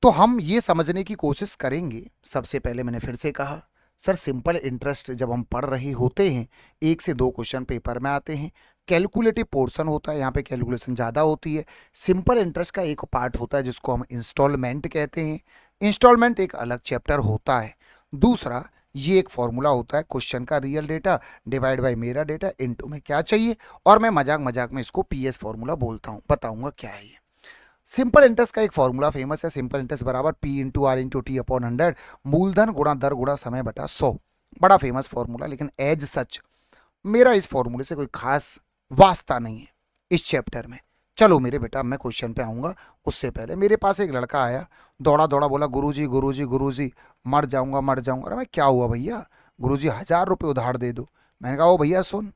तो हम ये समझने की कोशिश करेंगे। सबसे पहले मैंने फिर से कहा सर, सिंपल इंटरेस्ट जब हम पढ़ रहे होते हैं, 1 से 2 क्वेश्चन पेपर में आते हैं, कैलकुलेटिव पोर्शन होता है, यहाँ पे कैलकुलेशन ज़्यादा होती है। सिंपल इंटरेस्ट का एक पार्ट होता है जिसको हम इंस्टॉलमेंट कहते हैं। इंस्टॉलमेंट एक अलग चैप्टर होता है। दूसरा, ये एक फॉर्मूला होता है क्वेश्चन का, रियल डेटा डिवाइड बाय मेरा डेटा इनटू में क्या चाहिए, और मैं मजाक मजाक में इसको पीएस फॉर्मूला बोलता हूँ, बताऊंगा क्या है ये। सिंपल इंटरेस्ट का एक फॉर्मूला फेमस है, सिंपल इंटरेस्ट बराबर P into R into T upon 100, मूलधन गुणा दर गुणा समय बटा 100। बड़ा फेमस फॉर्मूला, लेकिन एज सच मेरा इस फॉर्मूले से कोई खास वास्ता नहीं है इस चैप्टर में। चलो मेरे बेटा, मैं क्वेश्चन पे आऊंगा उससे पहले मेरे पास एक लड़का आया, दौड़ा दौड़ा बोला गुरुजी गुरुजी गुरुजी मर जाऊंगा मर जाऊंगा। अरे मैं क्या हुआ भैया? गुरुजी 1000 रुपये उधार दे दो। मैंने कहा ओ भैया सुन,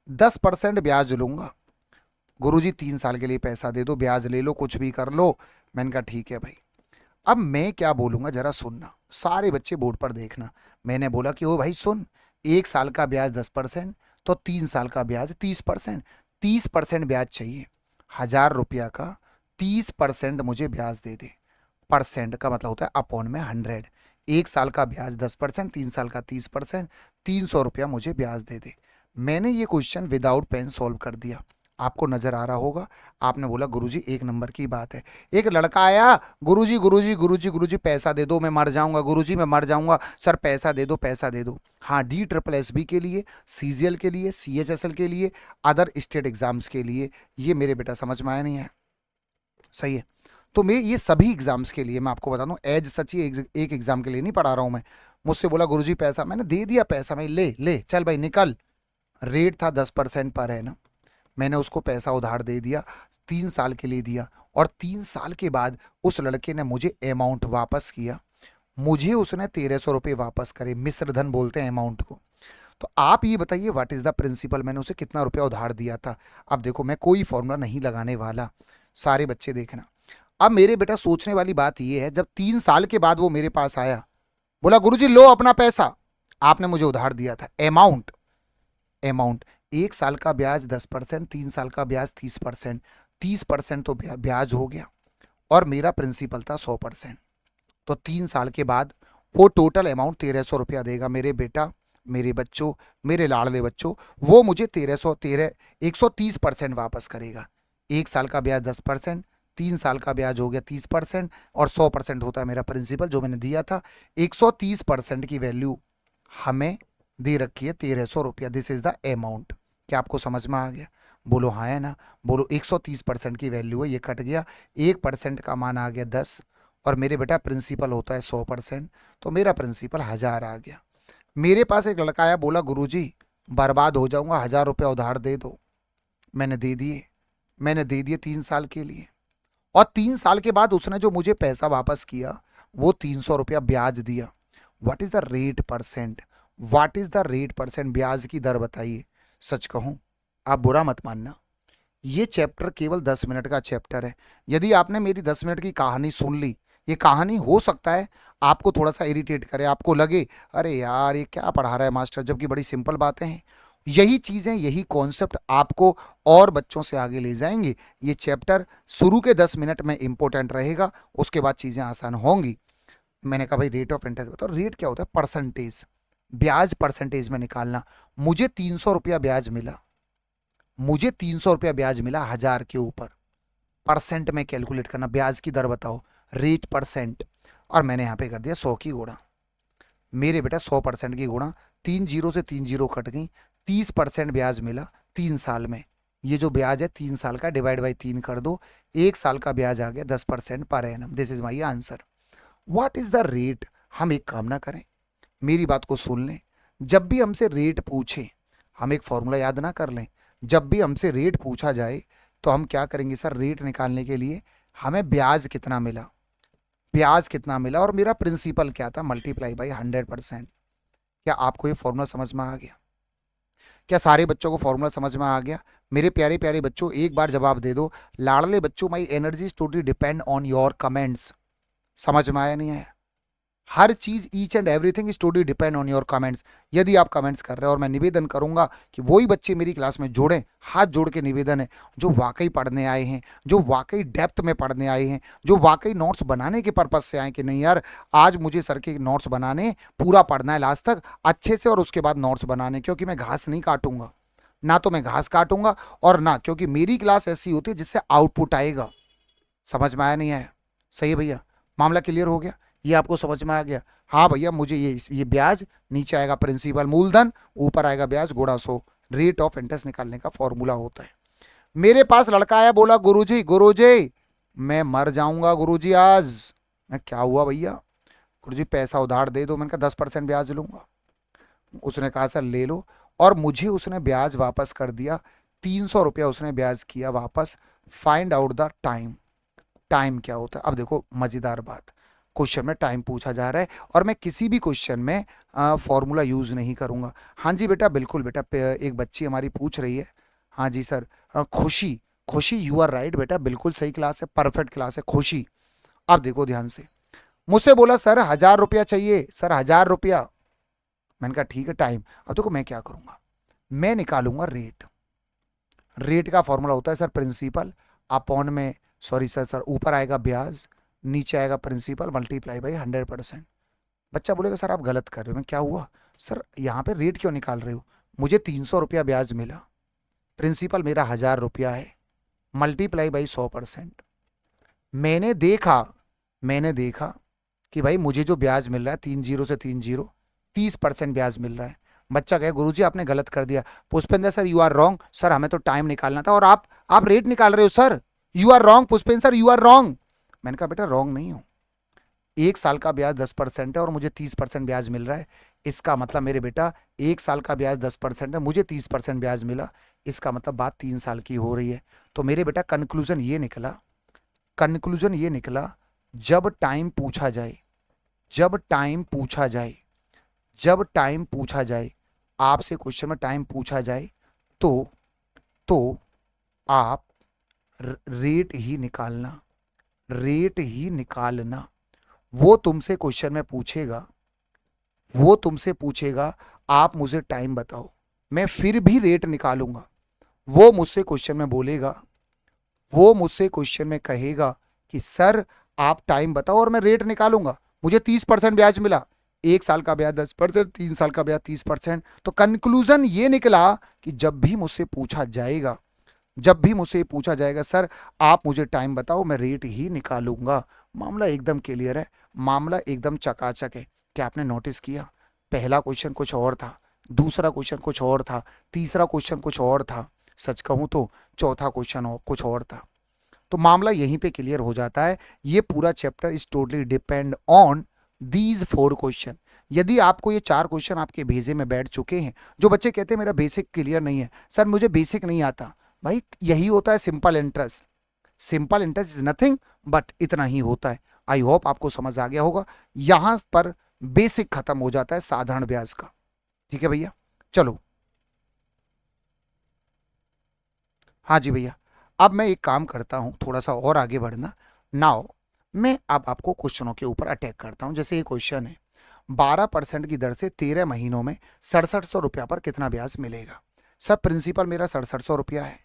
10% ब्याज लूंगा। गुरुजी 3 साल के लिए पैसा दे दो, ब्याज ले लो, कुछ भी कर लो। मैंने कहा ठीक है भाई। अब मैं क्या बोलूंगा जरा सुनना, सारे बच्चे बोर्ड पर देखना। मैंने बोला कि ओ भाई सुन, 1 साल का ब्याज 10%, तो 3 साल का ब्याज 30%। 30% ब्याज चाहिए, 1000 रुपया का 30% मुझे ब्याज दे दे। परसेंट का मतलब होता है अपॉन में 100। 1 साल का ब्याज 10%, 3 साल का 30%, 300 रुपया मुझे ब्याज दे दे। मैंने ये क्वेश्चन विदाउट पेन सॉल्व कर दिया। आपको नजर आ रहा होगा, आपने बोला गुरुजी 1 नंबर की बात है। एक लड़का आया, गुरुजी गुरुजी गुरुजी गुरुजी पैसा दे दो, मैं मर जाऊंगा, गुरुजी मैं मर जाऊंगा, सर पैसा दे दो पैसा दे दो। हाँ, DSSB के लिए, CGL के लिए, CHSL के लिए, अदर स्टेट एग्जाम्स के लिए। ये मेरे बेटा समझ में आया नहीं है? सही है। तो मैं ये सभी एग्जाम्स के लिए मैं आपको बता दूं, एज सच ही एक एग्जाम के लिए नहीं पढ़ा रहा हूं मैं। मुझसे बोला गुरुजी पैसा, मैंने दे दिया पैसा, मैं ले ले चल भाई निकल। रेट था 10% पर है ना, मैंने उसको पैसा उधार दे दिया, 3 साल के लिए दिया। और 3 साल के बाद उस लड़के ने मुझे अमाउंट वापस किया, मुझे उसने 1300 रुपये वापस करे, मिश्र धन बोलते हैं अमाउंट को। तो आप ये बताइए व्हाट इज द प्रिंसिपल, मैंने उसे कितना रुपया उधार दिया था। अब देखो मैं कोई फॉर्मूला नहीं लगाने वाला, सारे बच्चे देखना। अब मेरे बेटा सोचने वाली बात ये है, जब 3 साल के बाद वो मेरे पास आया, बोला गुरुजी लो अपना पैसा, आपने मुझे उधार दिया था। अमाउंट अमाउंट 1 साल का ब्याज 10%, 3 साल का ब्याज 30%, 30% तो ब्याज हो गया, और मेरा प्रिंसिपल था 100%। तो 3 साल के बाद वो टोटल अमाउंट 1300 रुपया देगा। मेरे बेटा, मेरे बच्चों, मेरे लाडले बच्चों, वो मुझे 130% वापस करेगा। 1 साल का ब्याज 10%, 3 साल का ब्याज हो गया 30%, और 100% होता है मेरा प्रिंसिपल जो मैंने दिया था। 130% की वैल्यू हमें दे रखी है 1300 रुपया। This is the amount. क्या आपको समझ में आ गया? बोलो हाँ है ना? बोलो 130% की वैल्यू है, ये कट गया, 1% का मान आ गया 10, और मेरे बेटा प्रिंसिपल होता है 100%, तो मेरा प्रिंसिपल 1000 आ गया। मेरे पास एक लड़का आया, बोला गुरुजी बर्बाद हो जाऊंगा, 1000 रुपया उधार दे दो। मैंने दे दिए, मैंने दे दिए 3 साल के लिए, और 3 साल के बाद उसने जो मुझे पैसा वापस किया वो 300 रुपया ब्याज दिया। What is the rate percent? What is the rate percent? ब्याज की दर बताइए। सच कहूं, आप बुरा मत मानना, ये चैप्टर केवल 10 मिनट का चैप्टर है। यदि आपने मेरी 10 मिनट की कहानी सुन ली, ये कहानी हो सकता है आपको थोड़ा सा इरिटेट करे, आपको लगे अरे यार ये क्या पढ़ा रहा है मास्टर, जबकि बड़ी सिंपल बातें हैं। यही चीजें, यही कॉन्सेप्ट आपको और बच्चों से आगे ले जाएंगे। ये चैप्टर शुरू के 10 मिनट में इंपॉर्टेंट रहेगा, उसके बाद चीजें आसान होंगी। मैंने कहा भाई रेट ऑफ इंटरेस्ट बताओ। रेट क्या होता है? परसेंटेज, ब्याज परसेंटेज में निकालना। मुझे 300 रुपया ब्याज मिला, मुझे 300 रुपया ब्याज मिला 1000 के ऊपर। परसेंट में कैलकुलेट करना, ब्याज की दर बताओ, रेट परसेंट, और मैंने यहां पे कर दिया 100 की गुणा। मेरे बेटा 100% की गुणा, 3 जीरो से 3 जीरो कट गई, 30% ब्याज मिला 3 साल में। ये जो ब्याज है 3 साल का, डिवाइड बाई 3 कर दो, 1 साल का ब्याज आ गया 10% per annum. This is my answer. What is the rate? हम एक काम ना करें, मेरी बात को सुन लें। जब भी हमसे रेट पूछे, हम एक फॉर्मूला याद ना कर लें। जब भी हमसे रेट पूछा जाए तो हम क्या करेंगे सर? रेट निकालने के लिए हमें ब्याज कितना मिला, ब्याज कितना मिला, और मेरा प्रिंसिपल क्या था, मल्टीप्लाई बाई 100%। क्या आपको ये फॉर्मूला समझ में आ गया? क्या सारे बच्चों को फॉर्मूला समझ में आ गया? मेरे प्यारे प्यारे बच्चों एक बार जवाब दे दो। लाडले बच्चों, my energy totally depend on your comments. समझ में आया नहीं आया? हर चीज each and everything is totally depend on your comments. यदि आप कमेंट्स कर रहे हो, और मैं निवेदन करूंगा कि वही बच्चे मेरी क्लास में जुड़ें, हाथ जोड़ के निवेदन है, जो वाकई पढ़ने आए हैं, जो वाकई डेप्थ में पढ़ने आए हैं, जो वाकई नोट्स बनाने के पर्पज से आए कि नहीं यार आज मुझे सर के नोट्स बनाने, पूरा पढ़ना है लास्ट तक अच्छे से, और उसके बाद नोट्स बनाने, क्योंकि मैं घास नहीं काटूंगा, ना तो मैं घास काटूंगा और ना, क्योंकि मेरी क्लास ऐसी होती है जिससे आउटपुट आएगा। समझ में आया नहीं आया? सही है भैया, मामला क्लियर हो गया, ये आपको समझ में आ गया? हाँ भैया, मुझे ये ब्याज, नीचे आएगा प्रिंसिपल मूलधन, ऊपर आएगा ब्याज गुणा 100, रेट ऑफ इंटरेस्ट निकालने का फॉर्मूला होता है। मेरे पास लड़का आया, बोला गुरुजी गुरुजी मैं मर जाऊंगा गुरुजी आज। मैं क्या हुआ भैया? गुरुजी पैसा उधार दे दो। मैंने कहा 10% ब्याज लूंगा। उसने कहा सर ले लो, और मुझे उसने ब्याज वापस कर दिया, 300 रुपया उसने ब्याज किया वापस। Find out the time. Time क्या होता है? अब देखो मजेदार बात, क्वेश्चन में टाइम पूछा जा रहा है और मैं किसी भी क्वेश्चन में फॉर्मूला यूज नहीं करूंगा। हाँ जी बेटा, बिल्कुल बेटा, एक बच्ची हमारी पूछ रही है। हाँ जी सर, खुशी, खुशी यू आर राइट बेटा, बिल्कुल सही क्लास है, परफेक्ट क्लास है खुशी। अब देखो ध्यान से, मुझसे बोला सर 1000 रुपया चाहिए, सर 1000 रुपया। मैंने कहा ठीक है टाइम। अब देखो मैं क्या करूंगा, मैं निकालूंगा रेट। रेट का फॉर्मूला होता है सर प्रिंसिपल अपॉन में, सॉरी सर, ऊपर आएगा ब्याज, नीचे आएगा प्रिंसिपल मल्टीप्लाई बाई 100%। बच्चा बोलेगा सर आप गलत कर रहे हो। मैं क्या हुआ सर, यहाँ पे रेट क्यों निकाल रहे हो? मुझे 300 रुपया ब्याज मिला, प्रिंसिपल मेरा 1000 रुपया है, मल्टीप्लाई बाई 100%। मैंने देखा, मैंने देखा कि भाई मुझे जो ब्याज मिल रहा है 30 से 30% ब्याज मिल रहा है। बच्चा कहे गुरुजी आपने गलत कर दिया। Pushpendra sir you are wrong, sir हमें तो टाइम निकालना था और आप रेट निकाल रहे हो sir, you are wrong Pushpendra sir, you are wrong. मैंने कहा बेटा रॉन्ग नहीं हूं, 1 साल का ब्याज 10% है और मुझे 30% ब्याज मिल रहा है। इसका मतलब मेरे बेटा 1 साल का ब्याज 10% है, मुझे 30% ब्याज मिला, इसका मतलब बात 3 साल की हो रही है। तो मेरे बेटा कंक्लूजन ये निकला, कंक्लूजन ये निकला, जब टाइम पूछा जाए, जब टाइम पूछा जाए, जब टाइम पूछा जाए, आपसे क्वेश्चन में टाइम पूछा जाए, तो तो आप रेट ही निकालना, रेट ही निकालना। वो तुमसे क्वेश्चन में पूछेगा, वो तुमसे पूछेगा आप मुझे टाइम बताओ, मैं फिर भी रेट निकालूंगा। वो मुझसे क्वेश्चन में बोलेगा, वो मुझसे क्वेश्चन में कहेगा कि सर आप टाइम बताओ और मैं रेट निकालूंगा, मुझे 30% ब्याज मिला, 1 साल का ब्याज 10%, 3 साल का ब्याज 30%। तो कंक्लूजन ये निकला कि जब भी मुझसे पूछा जाएगा, जब भी मुझसे पूछा जाएगा सर आप मुझे टाइम बताओ, मैं रेट ही निकालूंगा। मामला एकदम क्लियर है, मामला एकदम चकाचक है। क्या आपने नोटिस किया, पहला क्वेश्चन कुछ और था, दूसरा क्वेश्चन कुछ और था, तीसरा क्वेश्चन कुछ और था, सच कहूं तो चौथा क्वेश्चन कुछ और था। तो मामला यहीं पे क्लियर हो जाता है। ये पूरा chapter is totally depend on these 4 question. यदि आपको ये 4 क्वेश्चन आपके भेजे में बैठ चुके हैं, जो बच्चे कहते हैं मेरा बेसिक क्लियर नहीं है सर, मुझे बेसिक नहीं आता, भाई यही होता है simple interest. Simple interest is nothing but इतना ही होता है। आई होप आपको समझ आ गया होगा। यहां पर बेसिक खत्म हो जाता है साधारण ब्याज का। ठीक है भैया, चलो। हाँ जी भैया, अब मैं एक काम करता हूं, थोड़ा सा और आगे बढ़ना। नाउ मैं अब आपको क्वेश्चनों के ऊपर अटैक करता हूं। जैसे ये क्वेश्चन है, 12% की दर से 13 महीनों में 6700 रुपया पर कितना ब्याज मिलेगा? सर प्रिंसिपल मेरा 6700 रुपया है,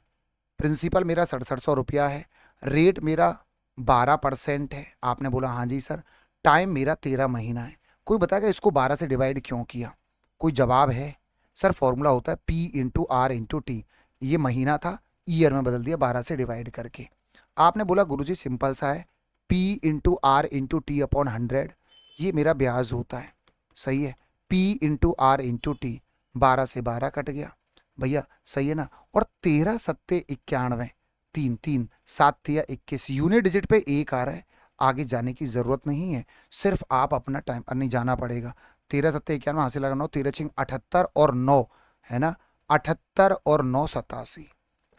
प्रिंसिपल मेरा 6700 रुपया है, रेट मेरा 12% है। आपने बोला हाँ जी सर, टाइम मेरा 13 महीना है। कोई बताएगा इसको 12 से डिवाइड क्यों किया? कोई जवाब है? सर फॉर्मूला होता है P into R into T. ये महीना था, ईयर में बदल दिया 12 से डिवाइड करके। आपने बोला गुरुजी सिंपल सा है, P into R into T upon 100, ये मेरा ब्याज होता है। सही है, P into R into T, 12 से 12 कट गया भैया, सही है ना। और 13 सत्ते 91, 3 3 7 तिया 21, यूनिट डिजिट पे 1 आ रहा है, आगे जाने की जरूरत नहीं है, सिर्फ आप अपना टाइम नहीं जाना पड़ेगा। 13 सत्ते 91 हासिल लगा 9, 13 छिंग 78 और 9 है ना, 78 और 9 87,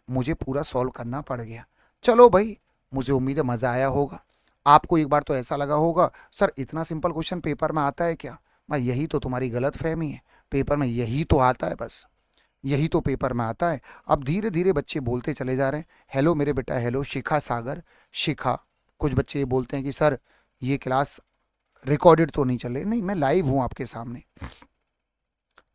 मुझे पूरा सॉल्व करना पड़ गया। चलो भाई, मुझे उम्मीद है मजा आया होगा। आपको एक बार तो ऐसा लगा होगा सर इतना सिंपल क्वेश्चन पेपर में आता है क्या? मैं यही तो तुम्हारी गलत फहमी है, पेपर में यही तो आता है, बस यही तो पेपर में आता है। अब धीरे धीरे बच्चे बोलते चले जा रहे हैं, हेलो मेरे बेटा, हेलो शिखा सागर, शिखा। कुछ बच्चे ये बोलते हैं कि सर ये क्लास रिकॉर्डेड तो नहीं चले, नहीं मैं लाइव हूँ आपके सामने।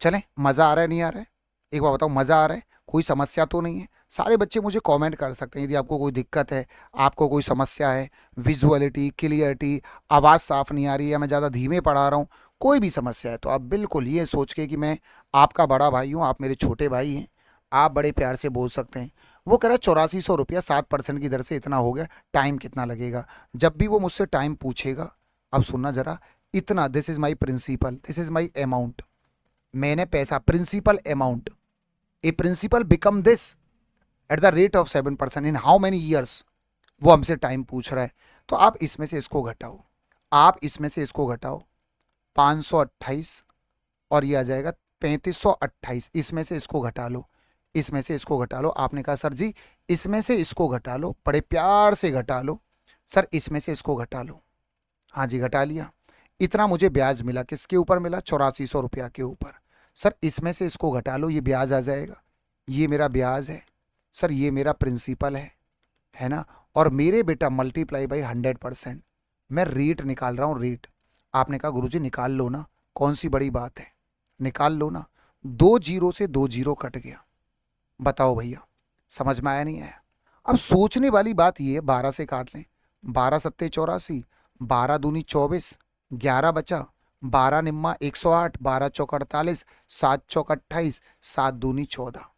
चलें, मज़ा आ रहा है नहीं आ रहा है? एक बार बताओ, मज़ा आ रहा है? कोई समस्या तो नहीं है? सारे बच्चे मुझे कमेंट कर सकते हैं यदि आपको कोई दिक्कत है, आपको कोई समस्या है, विजुअलिटी, क्लियरिटी, आवाज़ साफ नहीं आ रही है, मैं ज़्यादा धीमे पढ़ा रहा हूँ, कोई भी समस्या है तो आप बिल्कुल ये सोच के कि मैं आपका बड़ा भाई हूँ, आप मेरे छोटे भाई हैं, आप बड़े प्यार से बोल सकते हैं। वो कह रहा है 8400 रुपया 7% की दर से इतना हो गया, टाइम कितना लगेगा? जब भी वो मुझसे टाइम पूछेगा, अब सुनना जरा, इतना, this is my principal, this is my amount, मैंने पैसा, principal amount, a principal become this at the rate of 7% in how many years, वो हमसे टाइम पूछ रहा है। तो आप इसमें से इसको घटाओ, आप इसमें से इसको घटाओ, 528 और ये आ जाएगा 3528, इसमें से इसको घटा लो, इसमें से इसको घटा लो। आपने कहा सर जी इसमें से इसको घटा लो, बड़े प्यार से घटा लो। सर इसमें से इसको घटा लो, हाँ जी घटा लिया। इतना मुझे ब्याज मिला, किसके ऊपर मिला? 8400 रुपया के ऊपर। सर इसमें से इसको घटा लो, ये ब्याज आ जाएगा, ये मेरा ब्याज है। सर ये मेरा प्रिंसिपल है ना? और मेरे बेटा मल्टीप्लाई बाई 100%, मैं रेट निकाल रहा हूँ, रेट। आपने कहा गुरुजी निकाल लो ना, कौन सी बड़ी बात है, निकाल लो ना। 2 जीरो से 2 जीरो कट गया, बताओ भैया समझ में आया नहीं आया? अब सोचने वाली बात ये है, 12 से काट लें, 12 सत्ते 84, 12 दूनी 24, 11 बचा, 12 निम्मा 108, 12 चौक 48, 7 चौक 28, 7 दूनी 14।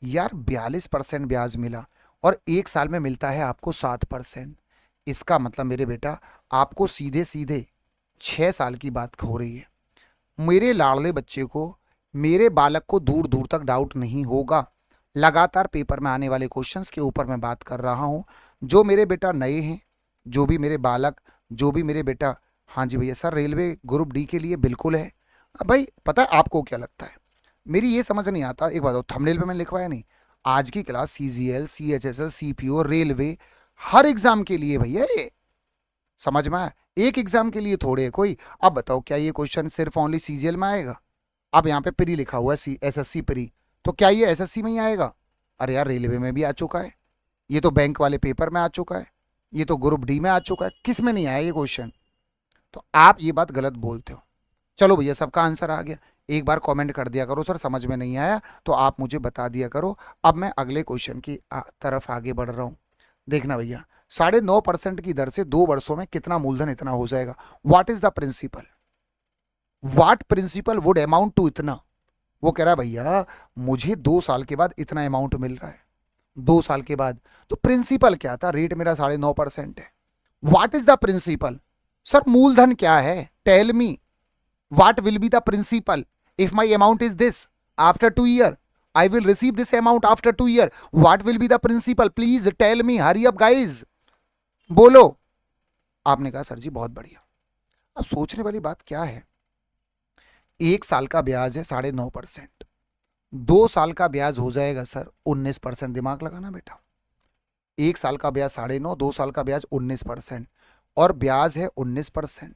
यार 42% ब्याज मिला और एक साल में मिलता है आपको 7%। इसका मतलब मेरे बेटा आपको सीधे सीधे 6 साल की बात हो रही है। मेरे लाडले बच्चे को, मेरे बालक को दूर दूर तक डाउट नहीं होगा। लगातार पेपर में आने वाले क्वेश्चंस के ऊपर मैं बात कर रहा हूं। जो मेरे बेटा नए हैं, जो भी मेरे बालक, जो भी मेरे बेटा, हाँ जी भैया सर रेलवे ग्रुप डी के लिए बिल्कुल है। अब भाई पता है आपको क्या लगता है, मेरी ये समझ नहीं आता, एक बात थंबनेल पे मैंने लिखवाया नहीं, आज की class CGL, CHSL, CPO, railway, हर एग्जाम के लिए भैया ये, समझ में आया? एक एग्जाम के लिए थोड़े है कोई। अब बताओ क्या ये क्वेश्चन सिर्फ ओनली सीजीएल में आएगा? अब यहाँ पे प्री लिखा हुआ है, सी एसएससी प्री, तो क्या ये एसएससी में ही आएगा? अरे यार रेलवे में भी आ चुका है, ये तो बैंक वाले पेपर में आ चुका है, ये तो ग्रुप डी में आ चुका है, किस में नहीं आया ये क्वेश्चन? तो आप ये बात गलत बोलते हो। चलो भैया सबका आंसर आ गया, एक बार कमेंट कर दिया करो सर समझ में नहीं आया तो आप मुझे बता दिया करो। अब मैं अगले क्वेश्चन की तरफ आगे बढ़ रहा हूँ। देखना भैया 9.5% की दर से 2 वर्षों में कितना मूलधन इतना हो जाएगा? What is the principal, what principal would amount to इतना? वो कह रहा है भैया मुझे 2 साल के बाद इतना अमाउंट मिल रहा है, 2 साल के बाद, तो प्रिंसिपल क्या था? रेट मेरा 9.5% है, what is the principal? Sir मूलधन क्या है, tell me what will be the principal if my amount is this after 2 year, I will receive this amount after 2 year, what will be the principal? Please tell me, hurry up guys, बोलो। आपने कहा sir जी बहुत बढ़िया। अब सोचने वाली बात क्या है, 1 साल का ब्याज है 9.5%, 2 साल का ब्याज हो जाएगा सर 19%, दिमाग लगाना बेटा, 1 साल का ब्याज 9.5, 2 साल का ब्याज 19%, और ब्याज है 19%,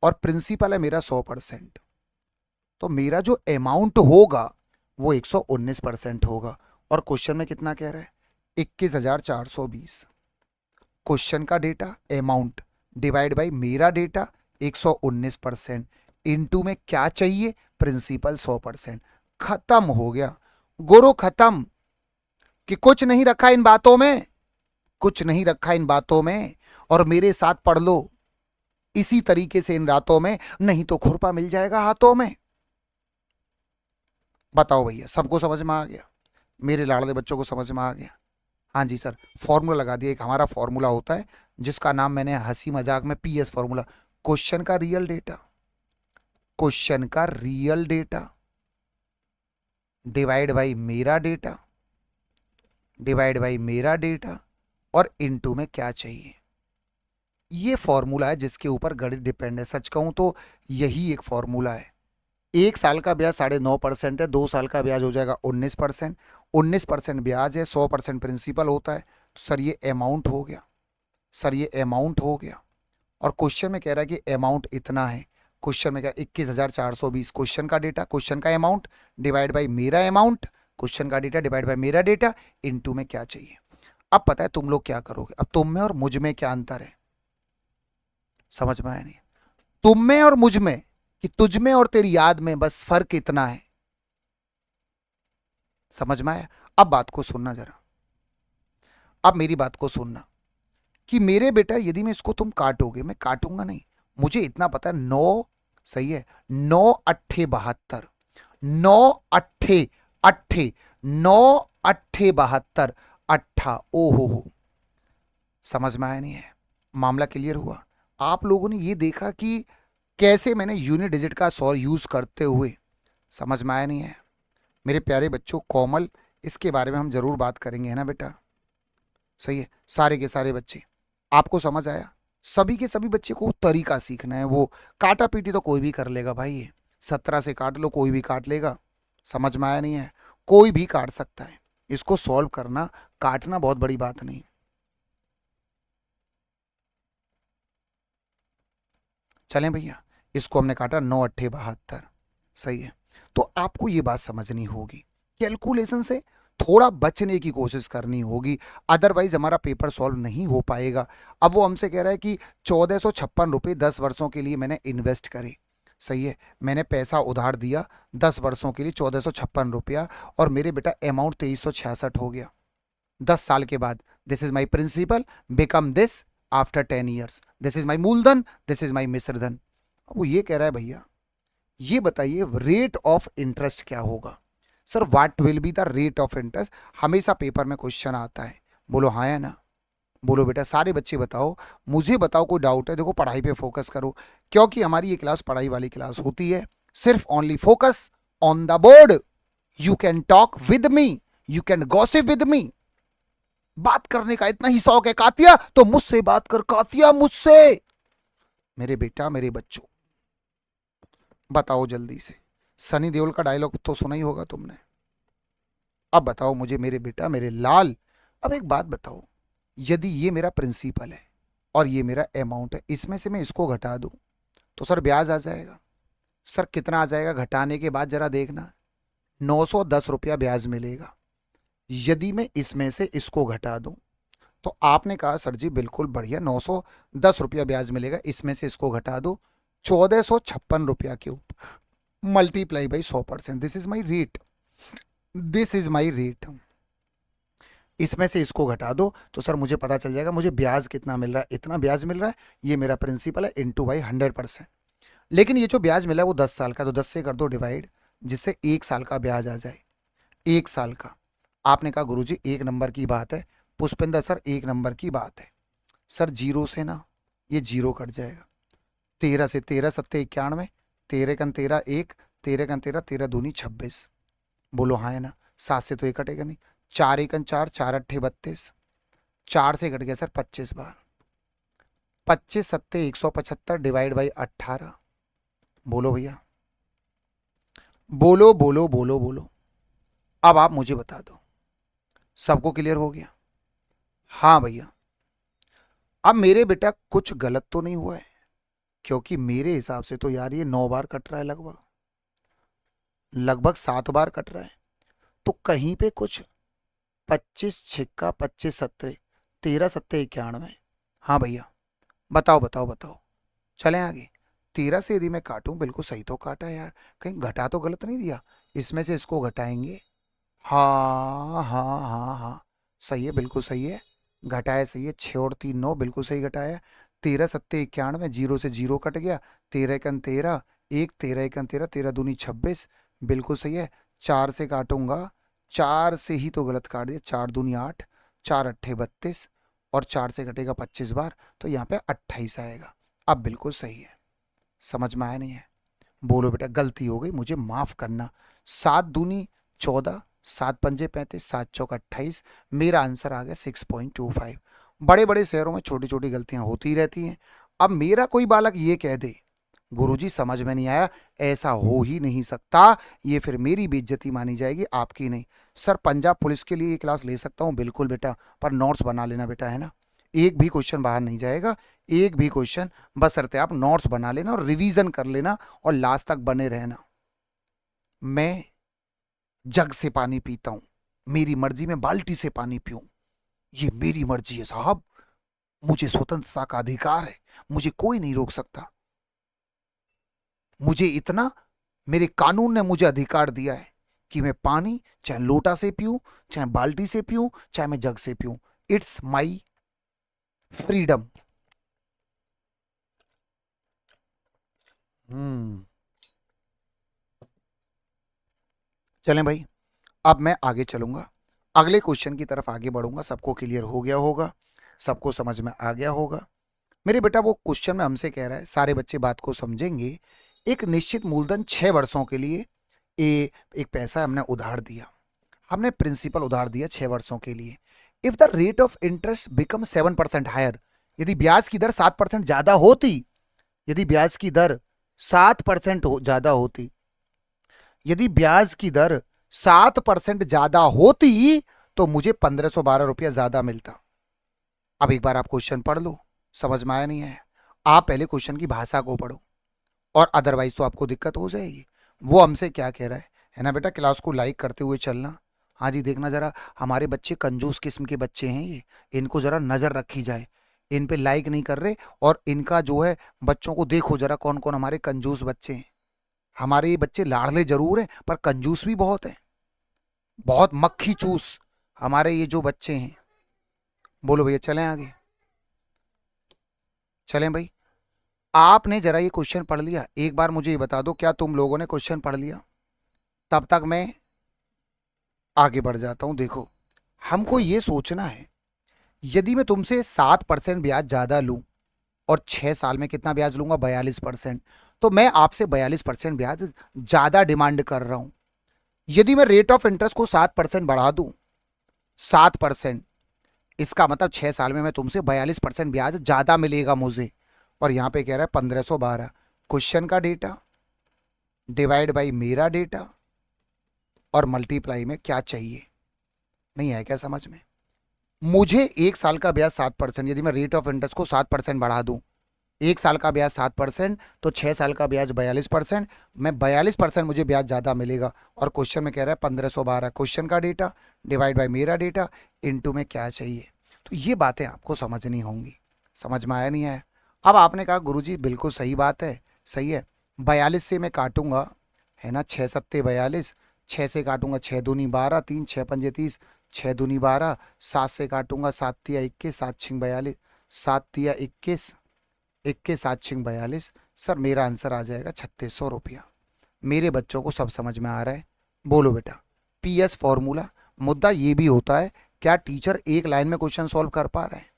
और प्रिंसिपल है मेरा 100%, तो मेरा जो अमाउंट होगा वो 119% होगा। और क्वेश्चन में कितना कह रहा है? 21,420। क्वेश्चन का डेटा अमाउंट डिवाइड बाई मेरा डेटा 119%, इनटू में क्या चाहिए? प्रिंसिपल 100%। खत्म हो गया गुरु, खत्म। कि कुछ नहीं रखा इन बातों में, कुछ नहीं रखा इन बातों में, और मेरे साथ पढ़ लो इसी तरीके से इन रातों में, नहीं तो खुरपा मिल जाएगा हाथों में। बताओ भैया सबको समझ में आ गया? मेरे लाड़ले बच्चों को समझ में आ गया? हाँ जी सर, फॉर्मूला लगा दिया। एक हमारा फॉर्मूला होता है जिसका नाम मैंने हंसी मजाक में पीएस फॉर्मूला, क्वेश्चन का रियल डेटा, क्वेश्चन का रियल डेटा डिवाइड बाई मेरा डेटा, डिवाइड बाई मेरा डेटा, और इनटू में क्या चाहिए। ये फॉर्मूला है जिसके ऊपर गणित डिपेंड है। सच कहूं तो यही एक फॉर्मूला है। 1 साल का ब्याज 9.5% है, 2 साल का ब्याज हो जाएगा 19%, 19% ब्याज है, 100% प्रिंसिपल होता है। तो सर ये अमाउंट हो गया, सर ये अमाउंट हो गया। और क्वेश्चन में कह रहा है कि अमाउंट इतना है, क्वेश्चन में क्या 21,420, क्वेश्चन का डेटा, क्वेश्चन का अमाउंट डिवाइड बाई मेरा अमाउंट, क्वेश्चन का डेटा डिवाइड बाई मेरा डेटा, इनटू में क्या चाहिए। अब पता है तुम लोग क्या करोगे, अब तुम में और मुझ में क्या अंतर है, समझ में आया नहीं? तुम में और मुझ में कि तुझ में और तेरी याद में बस फर्क इतना है। समझ में आया? अब बात को सुनना जरा, अब मेरी बात को सुनना कि मेरे बेटा यदि मैं इसको तुम काटोगे, मैं काटूंगा नहीं, मुझे इतना पता है। 9 सही है, 9 अट्ठे 72, 9 अट्ठे 9 अट्ठे 72 अट्ठा। ओ हो, समझ में आया नहीं है? मामला क्लियर हुआ? आप लोगों ने ये देखा कि कैसे मैंने यूनिट डिजिट का सॉल्व यूज करते हुए, समझ में आया नहीं है? मेरे प्यारे बच्चों, कोमल, इसके बारे में हम जरूर बात करेंगे, है ना बेटा? सही है, सारे के सारे बच्चे, आपको समझ आया? सभी के सभी बच्चे को तरीका सीखना है। वो काटा पीटी तो कोई भी कर लेगा भाई, ये 17 से काट लो, कोई भी काट लेगा। समझ में आया नहीं है? कोई भी काट सकता है। इसको सॉल्व करना, काटना बहुत बड़ी बात नहीं। चलें भैया, इसको हमने काटा 9 अट्ठे 72, सही है। तो आपको ये बात समझनी होगी, कैलकुलेशन से थोड़ा बचने की कोशिश करनी होगी, अदरवाइज हमारा पेपर सॉल्व नहीं हो पाएगा। अब वो हमसे कह रहा है कि 1456 रुपये 10 वर्षों के लिए मैंने इन्वेस्ट करे, सही है, मैंने पैसा उधार दिया 10 वर्षों के लिए 1456 रुपया, और मेरे बेटा अमाउंट 2366 हो गया 10 साल के बाद। This is my principal, become this after 10 years, this is my मूलधन, दिस इज माई मिश्रधन। वो ये कह रहा है भैया ये बताइए रेट ऑफ इंटरेस्ट क्या होगा। Sir what will be the rate of interest, हमेशा पेपर में क्वेश्चन आता है। बोलो हाँ या ना? बोलो बेटा, सारे बच्चे बताओ, मुझे बताओ कोई डाउट है। देखो पढ़ाई पे फोकस करो, क्योंकि हमारी ये क्लास पढ़ाई वाली क्लास होती है। सिर्फ only focus on the board. You can talk with me, you can gossip with me. बात करने का इतना ही शौक है कातिया, तो मुझसे बात कर कातिया, मुझसे। मेरे बेटा, मेरे बच्चों, बताओ जल्दी से, सनी देओल का डायलॉग तो सुना ही होगा तुमने। अब बताओ मुझे मेरे बेटा, मेरे लाल, अब एक बात बताओ, यदि ये मेरा प्रिंसिपल है और ये मेरा अमाउंट है, इसमें से मैं इसको घटा दूं तो सर ब्याज आ जाएगा। सर कितना आ जाएगा घटाने के बाद जरा देखना, 910 रुपया ब्याज मिलेगा। यदि मैं इसमें से इसको घटा दूं तो आपने कहा सर जी बिल्कुल बढ़िया, 910 रुपया ब्याज मिलेगा, इसमें से इसको घटा दो 1456 रुपया के ऊपर multiply by 100%। This is my rate, this is my rate. इसमें से इसको घटा दो तो सर मुझे पता चल जाएगा मुझे ब्याज कितना मिल रहा है, इतना ब्याज मिल रहा है, ये मेरा प्रिंसिपल है, इंटू बाई 100%। लेकिन ये जो ब्याज मिला है वो 10 साल का, तो 10 से कर दो डिवाइड, जिससे 1 साल का ब्याज आ जाए। 1 साल का। आपने कहा गुरुजी 1 नंबर की बात है। पुष्पेंद्र सर 1 नंबर की बात है। सर जीरो से ना ये जीरो कट जाएगा, 13 से, 13 सत्ते 91, 13 कन 13 1, 13 कन 13, 13 दूनी 26। बोलो हाँ है ना? 7 से तो ये कटेगा नहीं, 4 एकन 4, 4 अट्ठे 32, 4 से कट गया सर 25 बार, 25 सत्ते 175 डिवाइड बाई 18। बोलो भैया, बोलो बोलो बोलो बोलो। अब आप मुझे बता दो, सबको क्लियर हो गया? हाँ भैया। अब मेरे बेटा कुछ गलत तो नहीं हुआ है, क्योंकि मेरे हिसाब से तो यार ये 9 बार कट रहा है, लगभग लगभग 7 बार कट रहा है। तो कहीं पे कुछ 25 छिक्का 25 सत्ते 13 सत्ते 91। हाँ भैया, बताओ बताओ बताओ, चलें आगे। 13 से यदि मैं काटूं, बिल्कुल सही तो काटा है यार, कहीं घटा तो गलत नहीं दिया। इसमें से इसको घटाएंगे, हाँ हाँ हाँ हाँ, सही है, बिल्कुल सही है, घटाया सही है, 6 और 3 9, बिल्कुल सही घटाया। 13 सत्ते 91, जीरो से जीरो कट गया, 13 एकन 13 1, 13 एकन 13, 13 दूनी 26, बिल्कुल सही है। 4 से काटूंगा, 4 से ही तो गलत काट दिया, 4 दूनी 8, 4 अट्ठे 32, और 4 से कटेगा 25 बार, तो यहाँ पे 28 आएगा। अब बिल्कुल सही है, समझ में आया नहीं है? बोलो बेटा, गलती हो गई, मुझे माफ करना। 7 दूनी 14, 7 पंजे 35, 7 चौक 28, मेरा आंसर आ गया 6.25। बड़े बड़े शहरों में छोटी छोटी गलतियां होती रहती हैं। अब मेरा कोई बालक ये कह दे गुरुजी समझ में नहीं आया, ऐसा हो ही नहीं सकता, ये फिर मेरी बेइज्जती मानी जाएगी, आपकी नहीं। सर पंजाब पुलिस के लिए ये क्लास ले सकता हूँ, बिल्कुल बेटा, पर नोट्स बना लेना बेटा, है ना? एक भी क्वेश्चन बाहर नहीं जाएगा, एक भी क्वेश्चन, बशर्ते आप नोट्स बना लेना और रिवीजन कर लेना और लास्ट तक बने रहना। मैं जग से पानी पीता हूं, मेरी मर्जी में बाल्टी से पानी पीऊं, ये मेरी मर्जी है साहब, मुझे स्वतंत्रता का अधिकार है, मुझे कोई नहीं रोक सकता। मुझे इतना, मेरे कानून ने मुझे अधिकार दिया है कि मैं पानी चाहे लोटा से पीऊं, चाहे बाल्टी से पीऊं, चाहे मैं जग से पीऊं। It's my freedom. हम्म। चलें भाई, अब मैं आगे चलूंगा, अगले क्वेश्चन की तरफ आगे बढ़ूंगा। सबको क्लियर हो गया होगा, सबको समझ में आ गया होगा। मेरे बेटा वो क्वेश्चन में हमसे कह रहा है, सारे बच्चे बात को समझेंगे। एक निश्चित मूलधन 6 वर्षों के लिए एक पैसा हमने उधार दिया, हमने प्रिंसिपल उधार दिया 6 वर्षों के लिए। If the rate of interest become 7% higher, यदि ब्याज की दर 7% ज्यादा होती, यदि ब्याज की दर 7% ज्यादा होती, यदि ब्याज की दर 7% ज्यादा होती, तो मुझे 1512 रुपया ज्यादा मिलता। अब एक बार आप क्वेश्चन पढ़ लो, समझ में आया नहीं है, आप पहले क्वेश्चन की भाषा को पढ़ो, और अदरवाइज तो आपको दिक्कत हो जाएगी। वो हमसे क्या कह रहा है ना बेटा, क्लास को लाइक करते हुए चलना। हाँ जी, देखना जरा, हमारे बच्चे कंजूस किस्म के बच्चे हैं ये, इनको जरा नजर रखी जाए, इन पे लाइक नहीं कर रहे। और इनका जो है, बच्चों को देखो जरा कौन कौन हमारे कंजूस बच्चे हैं। हमारे ये बच्चे लाड़ले जरूर हैं, पर कंजूस भी बहुत हैं, बहुत मक्खी चूस हमारे ये जो बच्चे हैं। बोलो भैया, चलें आगे, चलें भाई। आपने जरा ये क्वेश्चन पढ़ लिया? एक बार मुझे ये बता दो, क्या तुम लोगों ने क्वेश्चन पढ़ लिया? तब तक मैं आगे बढ़ जाता हूं। देखो, हमको ये सोचना है, यदि मैं तुमसे 7% ब्याज ज्यादा लूं, और 6 साल में कितना ब्याज लूंगा, 42%, तो मैं आपसे 42% ब्याज ज्यादा डिमांड कर रहा हूं। यदि मैं रेट ऑफ इंटरेस्ट को 7% बढ़ा दूं, 7%, इसका मतलब 6 साल में मैं तुमसे 42% ब्याज ज्यादा मिलेगा मुझे। और यहां पे कह रहा है 1512, क्वेश्चन का डेटा डिवाइड बाई मेरा डेटा, और मल्टीप्लाई में क्या चाहिए। नहीं आया क्या समझ में? मुझे 1 साल का ब्याज 7%, यदि मैं रेट ऑफ इंटरेस्ट को 7% बढ़ा दूं, 1 साल का ब्याज 7%, तो 6 साल का ब्याज 42%, मैं 42% मुझे ब्याज ज्यादा मिलेगा। और क्वेश्चन में कह रहा है 1512, क्वेश्चन का डेटा डिवाइड बाय मेरा डेटा, इनटू में क्या चाहिए। तो ये बातें आपको समझनी होंगी। समझ में आया नहीं आया? अब आपने कहा गुरुजी बिल्कुल सही बात है, सही है, 42 से मैं काटूंगा, है ना, 6 सत्ते 42, 6 से काटूंगा 6 दूनी 12, 3 6 पंजे 30, 6 दूनी 12, 7 से काटूंगा 7 तिया 21, 7 छिंग 42, 7 तिया 21, 21 7 छिंग 42। सर मेरा आंसर आ जाएगा 3600 रुपया। मेरे बच्चों को सब समझ में आ रहा है? बोलो बेटा। PS फॉर्मूला, मुद्दा ये भी होता है, क्या टीचर एक लाइन में क्वेश्चन सॉल्व कर पा रहे हैं,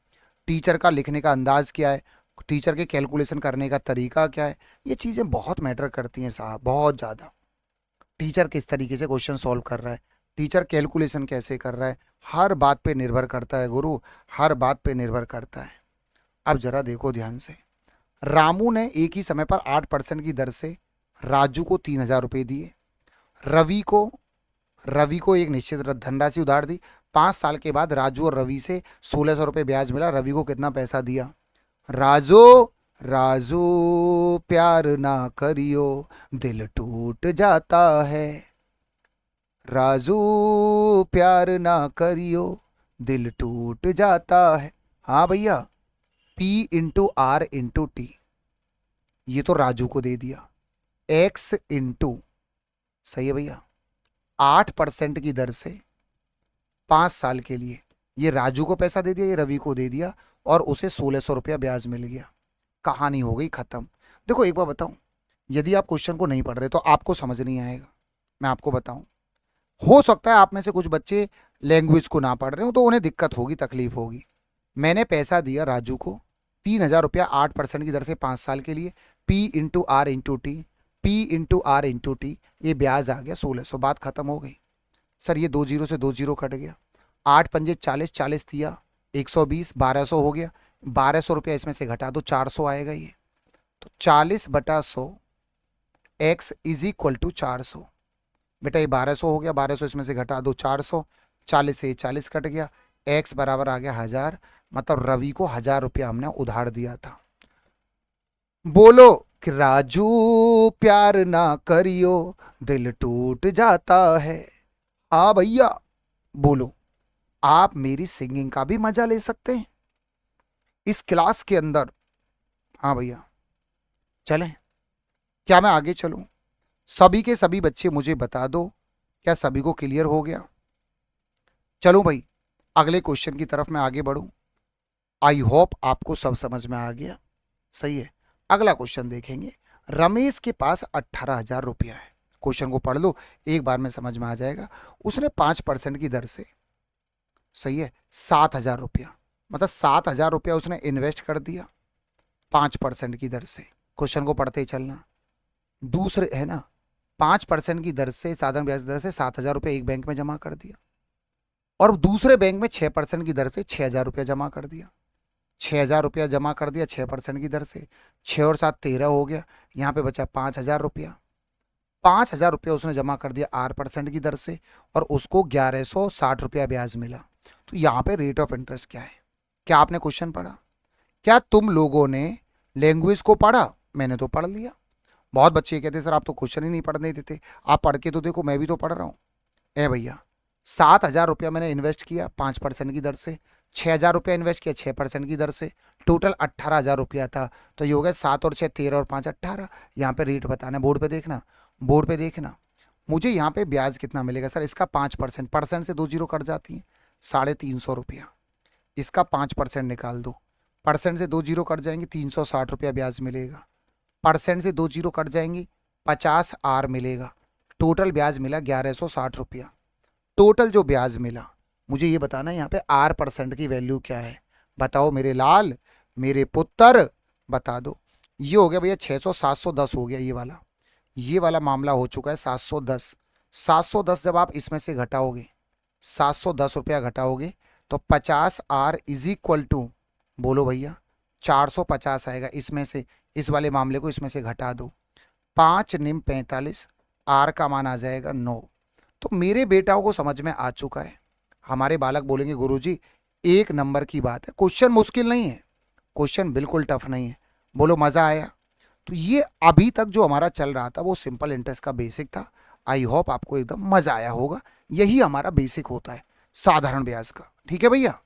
टीचर का लिखने का अंदाज क्या है, टीचर के कैलकुलेशन करने का तरीका क्या है, ये चीज़ें बहुत मैटर करती हैं साहब, बहुत ज़्यादा। टीचर किस तरीके से क्वेश्चन सॉल्व कर रहा है, टीचर कैलकुलेशन कैसे कर रहा है, हर बात पे निर्भर करता है गुरु, हर बात पे निर्भर करता है। अब जरा देखो ध्यान से, रामू ने एक ही समय पर 8% की दर से राजू को 3000 रुपये दिए। रवि को रवि को एक निश्चित धनराशि उधार दी। 5 साल के बाद राजू और रवि से 1600 रुपये ब्याज मिला। रवि को कितना पैसा दिया? राजू, राजू प्यार ना करियो, दिल टूट जाता है। राजू प्यार ना करियो, दिल टूट जाता है। हाँ भैया, P/R/T, ये तो राजू को दे दिया। X इंटू, सही है भैया, 8% की दर से 5 साल के लिए, ये राजू को पैसा दे दिया, ये रवि को दे दिया, और उसे 1600 रुपया ब्याज मिल गया। कहानी हो गई खत्म। देखो एक बार बताऊं, यदि आप क्वेश्चन को नहीं पढ़ रहे तो आपको समझ नहीं आएगा। मैं आपको बताऊं, हो सकता है आप में से कुछ बच्चे लैंग्वेज को ना पढ़ रहे हो, तो उन्हें दिक्कत होगी, तकलीफ होगी। मैंने पैसा दिया राजू को 3000 रुपया 8% की दर से 5 साल के लिए। P/R/T, P/R/T, ये ब्याज आ गया 1600, बात खत्म हो गई। सर ये 2 जीरो से 2 जीरो कट गया, 8 पंजे 40, 40 दिया 120, 1200 हो गया। 1200 रुपया इसमें से घटा दो, 400 आएगा ये। तो 40/100 x इज इक्वल टू 400। बेटा ये 1200 हो गया, 1200 इसमें से घटा दो 400, 40 से 40 कट गया, x बराबर आ गया 1000। मतलब रवि को 1000 रुपया हमने उधार दिया था। बोलो कि राजू प्यार ना करियो, दिल टूट जाता है। हाँ भैया बोलो। आप मेरी सिंगिंग का भी मजा ले सकते हैं इस क्लास के अंदर। हाँ भैया, चलें क्या मैं आगे चलूं? सभी के सभी बच्चे मुझे बता दो, क्या सभी को क्लियर हो गया? चलो भाई, अगले क्वेश्चन की तरफ मैं आगे बढ़ूं। आई होप आपको सब समझ में आ गया। सही है। अगला क्वेश्चन देखेंगे। रमेश के पास 18,000 रुपया है। क्वेश्चन को पढ़ लो, एक बार में समझ में आ जाएगा। उसने 5% की दर से, सही है, 7,000 रुपया, मतलब 7,000 रुपया उसने इन्वेस्ट कर दिया 5% की दर से। क्वेश्चन को पढ़ते ही चलना। दूसरे है ना, 5% की दर से, साधारण ब्याज दर से 7,000 रुपया एक बैंक में जमा कर दिया, और दूसरे बैंक में 6% की दर से 6,000 रुपया जमा कर दिया। 6,000 रुपया जमा कर दिया 6% की दर से, 6 और 7 13 हो गया। यहाँ पे बचा 5,000 रुपया। 5,000 रुपया उसने जमा कर दिया 8% की दर से, और उसको 1,160 रुपया ब्याज मिला। तो यहाँ पे रेट ऑफ इंटरेस्ट क्या है? क्या आपने क्वेश्चन पढ़ा? क्या तुम लोगों ने लैंग्वेज को पढ़ा? मैंने तो पढ़ लिया। बहुत बच्चे कहते सर आप तो क्वेश्चन ही नहीं पढ़ने देते। आप पढ़ के तो देखो, मैं भी तो पढ़ रहा हूँ। ए भैया, 7,000 रुपया मैंने इन्वेस्ट किया 5% की दर से, 6,000 रुपया इन्वेस्ट किया 6% की दर से, टोटल 18,000 रुपया था। तो ये हो गया 7 और 6 13 और 5 18। यहाँ पे रेट बताना, बोर्ड पे देखना, बोर्ड पे देखना। मुझे यहाँ पे ब्याज कितना मिलेगा सर? इसका 5%, परसेंट से 2 जीरो कट जाती हैं, 350 रुपया। इसका 5% निकाल दो, परसेंट से 2 जीरो कट जाएंगे, 360 रुपया ब्याज मिलेगा। परसेंट से 2 जीरो कट जाएंगी, 50 मिलेगा। टोटल ब्याज मिला 1,160 रुपया। टोटल जो ब्याज मिला, मुझे ये बताना है यहाँ पे R% की वैल्यू क्या है? बताओ मेरे लाल, मेरे पुत्र, बता दो। ये हो गया भैया 600, 710 हो गया। ये वाला मामला हो चुका है 710। 710 जब आप इसमें से घटाओगे, 710 रुपया घटाओगे, तो 50R इज इक्वल टू, बोलो भैया, 450 आएगा। इसमें से इस वाले मामले को इसमें से घटा दो, 5 निम 45, R का मान आ जाएगा 9। तो मेरे बेटाओं को समझ में आ चुका है। हमारे बालक बोलेंगे गुरुजी 1 नंबर की बात है, क्वेश्चन मुश्किल नहीं है, क्वेश्चन बिल्कुल टफ नहीं है। बोलो मजा आया? तो ये अभी तक जो हमारा चल रहा था वो सिंपल इंटरेस्ट का बेसिक था। आई होप आपको एकदम मजा आया होगा। यही हमारा बेसिक होता है साधारण ब्याज का। ठीक है भैया।